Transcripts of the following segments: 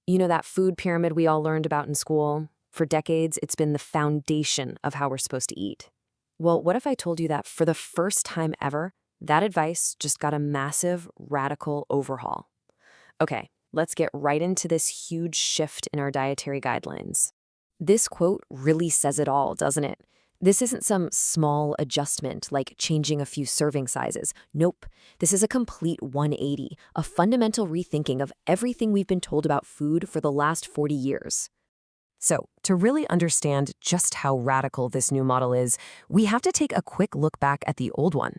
You know that food pyramid we all learned about in school? For decades, it's been the foundation of how we're supposed to eat. Well, what if I told you that for the first time ever, that advice just got a massive, radical overhaul? Okay, let's get right into this huge shift in our dietary guidelines. This quote really says it all, doesn't it? This isn't some small adjustment like changing a few serving sizes. Nope. This is a complete 180, a fundamental rethinking of everything we've been told about food for the last 40 years. So, to really understand just how radical this new model is, we have to take a quick look back at the old one.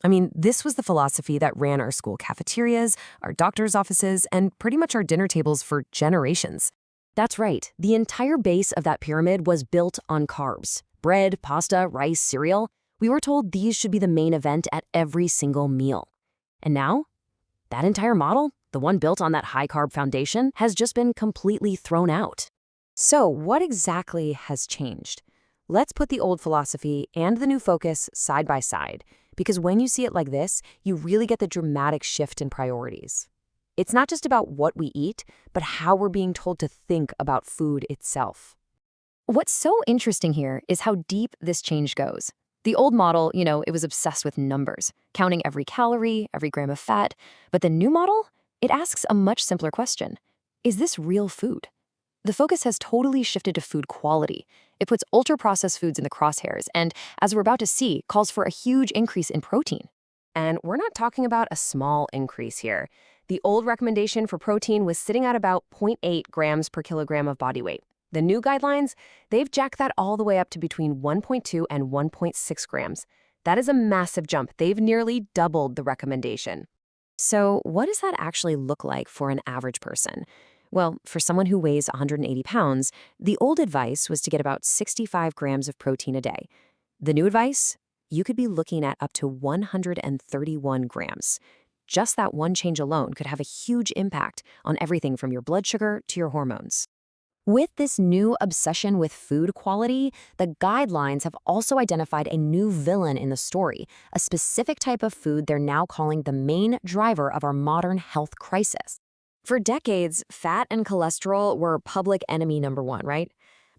I mean, this was the philosophy that ran our school cafeterias, our doctor's offices, and pretty much our dinner tables for generations. That's right. The entire base of that pyramid was built on carbs. Bread, pasta, rice, cereal. We were told these should be the main event at every single meal. And now, that entire model, the one built on that high-carb foundation, has just been completely thrown out. So, what exactly has changed? Let's put the old philosophy and the new focus side by side, because when you see it like this, you really get the dramatic shift in priorities. It's not just about what we eat, but how we're being told to think about food itself. What's so interesting here is how deep this change goes. The old model, it was obsessed with numbers, counting every calorie, every gram of fat. But the new model, it asks a much simpler question. Is this real food? The focus has totally shifted to food quality. It puts ultra-processed foods in the crosshairs and, as we're about to see, calls for a huge increase in protein. And we're not talking about a small increase here. The old recommendation for protein was sitting at about 0.8 grams per kilogram of body weight. The new guidelines, they've jacked that all the way up to between 1.2 and 1.6 grams. That is a massive jump. They've nearly doubled the recommendation. So what does that actually look like for an average person? Well, for someone who weighs 180 pounds, the old advice was to get about 65 grams of protein a day. The new advice? You could be looking at up to 131 grams. Just that one change alone could have a huge impact on everything from your blood sugar to your hormones. With this new obsession with food quality, the guidelines have also identified a new villain in the story, a specific type of food they're now calling the main driver of our modern health crisis. For decades, fat and cholesterol were public enemy number one, right?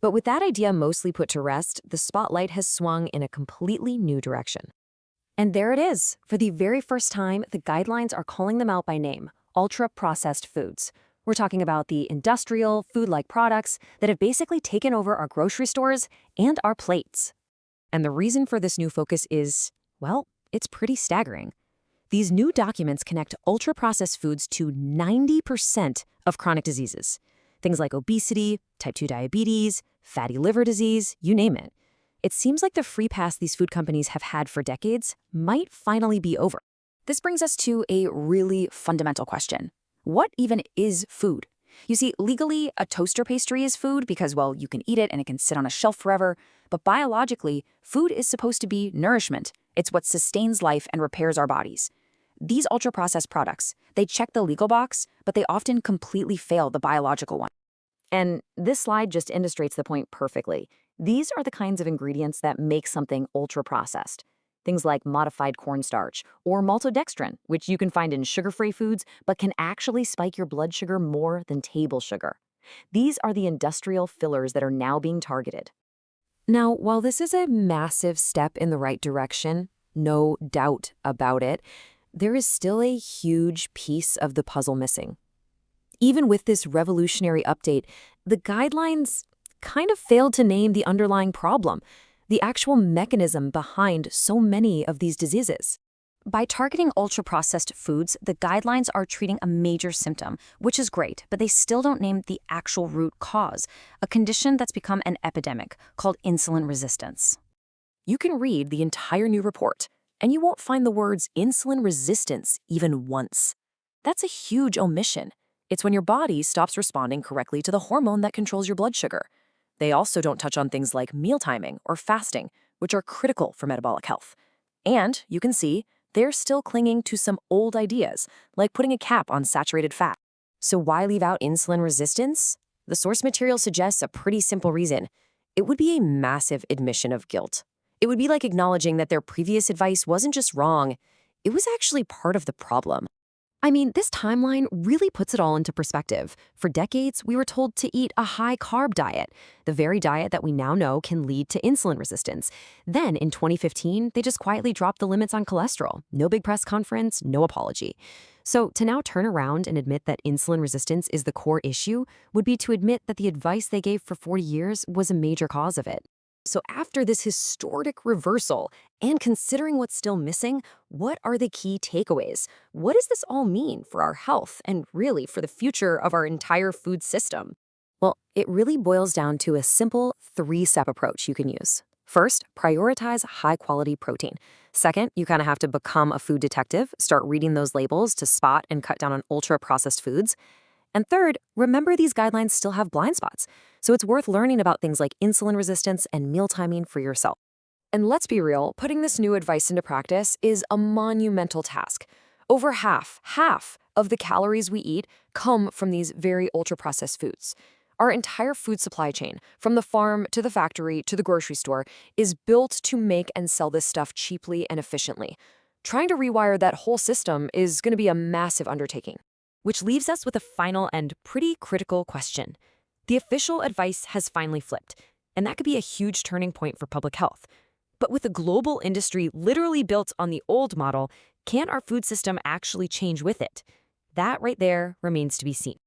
But with that idea mostly put to rest, the spotlight has swung in a completely new direction. And there it is. For the very first time, the guidelines are calling them out by name, ultra-processed foods. We're talking about the industrial, food-like products that have basically taken over our grocery stores and our plates. And the reason for this new focus is, well, it's pretty staggering. These new documents connect ultra-processed foods to 90% of chronic diseases. Things like obesity, type 2 diabetes, fatty liver disease, you name it. It seems like the free pass these food companies have had for decades might finally be over. This brings us to a really fundamental question. What even is food? You see, legally, a toaster pastry is food because, well, you can eat it and it can sit on a shelf forever. But biologically, food is supposed to be nourishment. It's what sustains life and repairs our bodies. These ultra-processed products, they check the legal box, but they often completely fail the biological one. And this slide just illustrates the point perfectly. These are the kinds of ingredients that make something ultra-processed. Things like modified cornstarch or maltodextrin, which you can find in sugar-free foods, but can actually spike your blood sugar more than table sugar. These are the industrial fillers that are now being targeted. Now, while this is a massive step in the right direction, no doubt about it, there is still a huge piece of the puzzle missing. Even with this revolutionary update, the guidelines kind of failed to name the underlying problem, the actual mechanism behind so many of these diseases. By targeting ultra-processed foods, the guidelines are treating a major symptom, which is great, but they still don't name the actual root cause, a condition that's become an epidemic called insulin resistance. You can read the entire new report, and you won't find the words insulin resistance even once. That's a huge omission. It's when your body stops responding correctly to the hormone that controls your blood sugar. They also don't touch on things like meal timing or fasting, which are critical for metabolic health. And, you can see, they're still clinging to some old ideas, like putting a cap on saturated fat. So why leave out insulin resistance? The source material suggests a pretty simple reason. It would be a massive admission of guilt. It would be like acknowledging that their previous advice wasn't just wrong, it was actually part of the problem. I mean, this timeline really puts it all into perspective. For decades, we were told to eat a high-carb diet, the very diet that we now know can lead to insulin resistance. Then, in 2015, they just quietly dropped the limits on cholesterol. No big press conference, no apology. So, to now turn around and admit that insulin resistance is the core issue would be to admit that the advice they gave for 40 years was a major cause of it. So after this historic reversal, and considering what's still missing, what are the key takeaways? What does this all mean for our health and really for the future of our entire food system? Well, it really boils down to a simple three-step approach you can use. First, prioritize high-quality protein. Second, you kind of have to become a food detective, start reading those labels to spot and cut down on ultra-processed foods. And third, remember these guidelines still have blind spots, so it's worth learning about things like insulin resistance and meal timing for yourself. And let's be real, putting this new advice into practice is a monumental task. Over half of the calories we eat come from these very ultra-processed foods. Our entire food supply chain, from the farm to the factory to the grocery store, is built to make and sell this stuff cheaply and efficiently. Trying to rewire that whole system is going to be a massive undertaking. Which leaves us with a final and pretty critical question. The official advice has finally flipped, and that could be a huge turning point for public health. But with a global industry literally built on the old model, can our food system actually change with it? That right there remains to be seen.